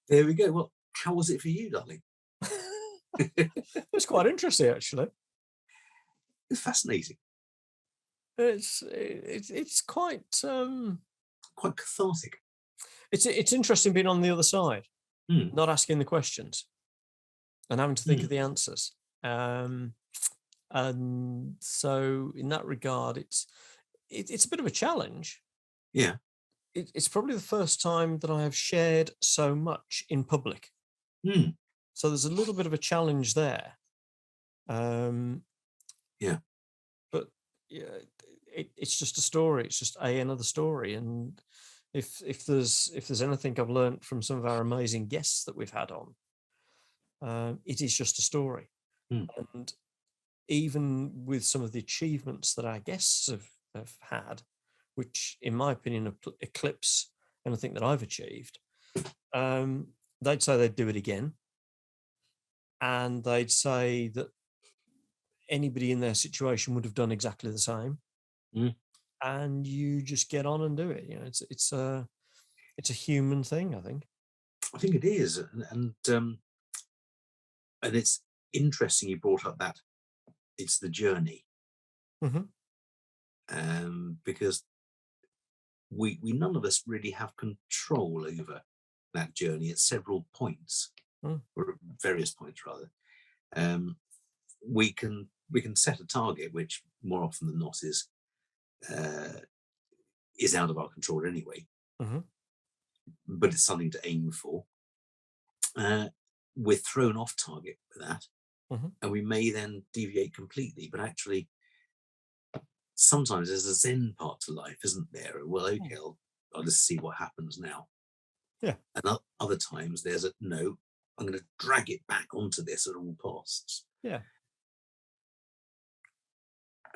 There we go. Well, how was it for you, darling? It's quite interesting, actually. It's fascinating, It's quite quite cathartic. it's interesting being on the other side, Mm, not asking the questions and having to think mm, of the answers. Um, and so, in that regard, it's a bit of a challenge. yeah. It's probably the first time that I have shared so much in public. Mm, So there's a little bit of a challenge there. Um, yeah. but yeah, it's just a story. It's just another story. And if there's anything I've learned from some of our amazing guests that we've had on, it is just a story. Mm, And even with some of the achievements that our guests have had, which in my opinion eclipse anything that I've achieved, they'd say they'd do it again, and they'd say that anybody in their situation would have done exactly the same. mm. And you just get on and do it. It's a human thing, I think. I think it is, and it's interesting you brought up that it's the journey, Hmm. because we none of us really have control over that journey at several points, Mm. or at various points rather. Um, we can set a target, which more often than not uh, is out of our control anyway, Hmm. but it's something to aim for. Uh, we're thrown off target with that, Hmm. and we may then deviate completely. But actually, sometimes there's a zen part to life, isn't there? Well, okay, I'll just see what happens now. Yeah, And other times there's a no, I'm going to drag it back onto this at all costs. yeah,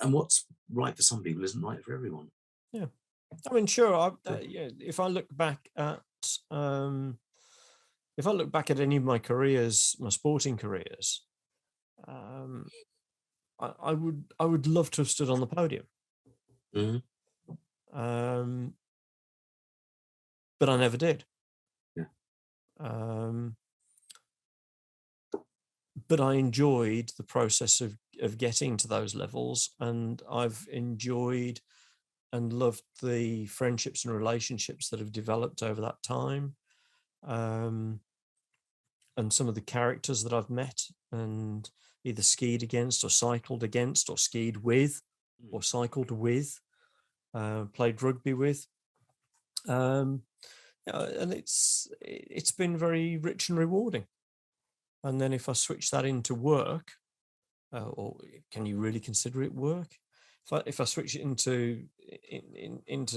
And what's right for some people isn't right for everyone. yeah. I mean, sure. So, Yeah, um, if I look back at any of my careers, my sporting careers, um, I would love to have stood on the podium, mhm, um, but I never did. yeah, Um, but I enjoyed the process of getting to those levels, and I've enjoyed and loved the friendships and relationships that have developed over that time, um, and some of the characters that I've met and either skied against or cycled against or skied with mm, or cycled with, played rugby with. Um, and it's been very rich and rewarding. And then if I switch that into work, or can you really consider it work? If I switch it into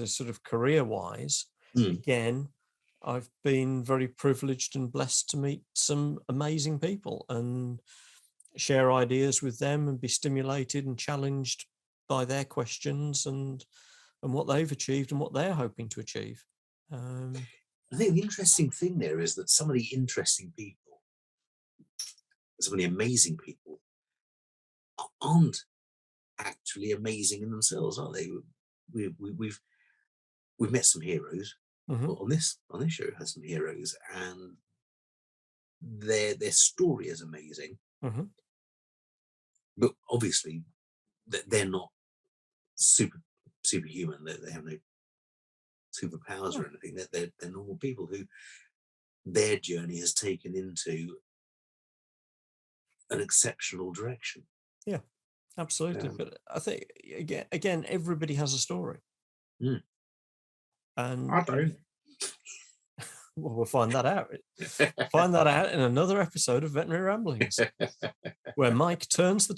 sort of career wise, mm. again, I've been very privileged and blessed to meet some amazing people and share ideas with them and be stimulated and challenged by their questions and what they've achieved and what they're hoping to achieve. Um, I think the interesting thing there is that some of the interesting people, some of the amazing people, aren't actually amazing in themselves, are they? We've met some heroes. mhm, Well, on this show has some heroes, and their story is amazing. mhm. But obviously, they're not superhuman. They have no superpowers Oh, or anything. They're normal people who their journey has taken into an exceptional direction. yeah, absolutely. Um, But I think again, everybody has a story, mm, and I don't. well, we'll find that out. Find that out in another episode of Veterinary Ramblings, where Mike turns the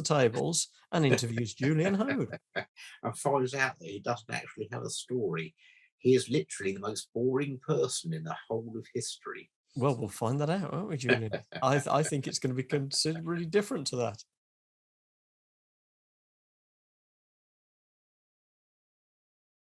tables, and interviews Julian Hode. And finds out that he doesn't actually have a story. He is literally the most boring person in the whole of history. Well, we'll find that out, won't we, Julian? I think it's going to be considerably different to that.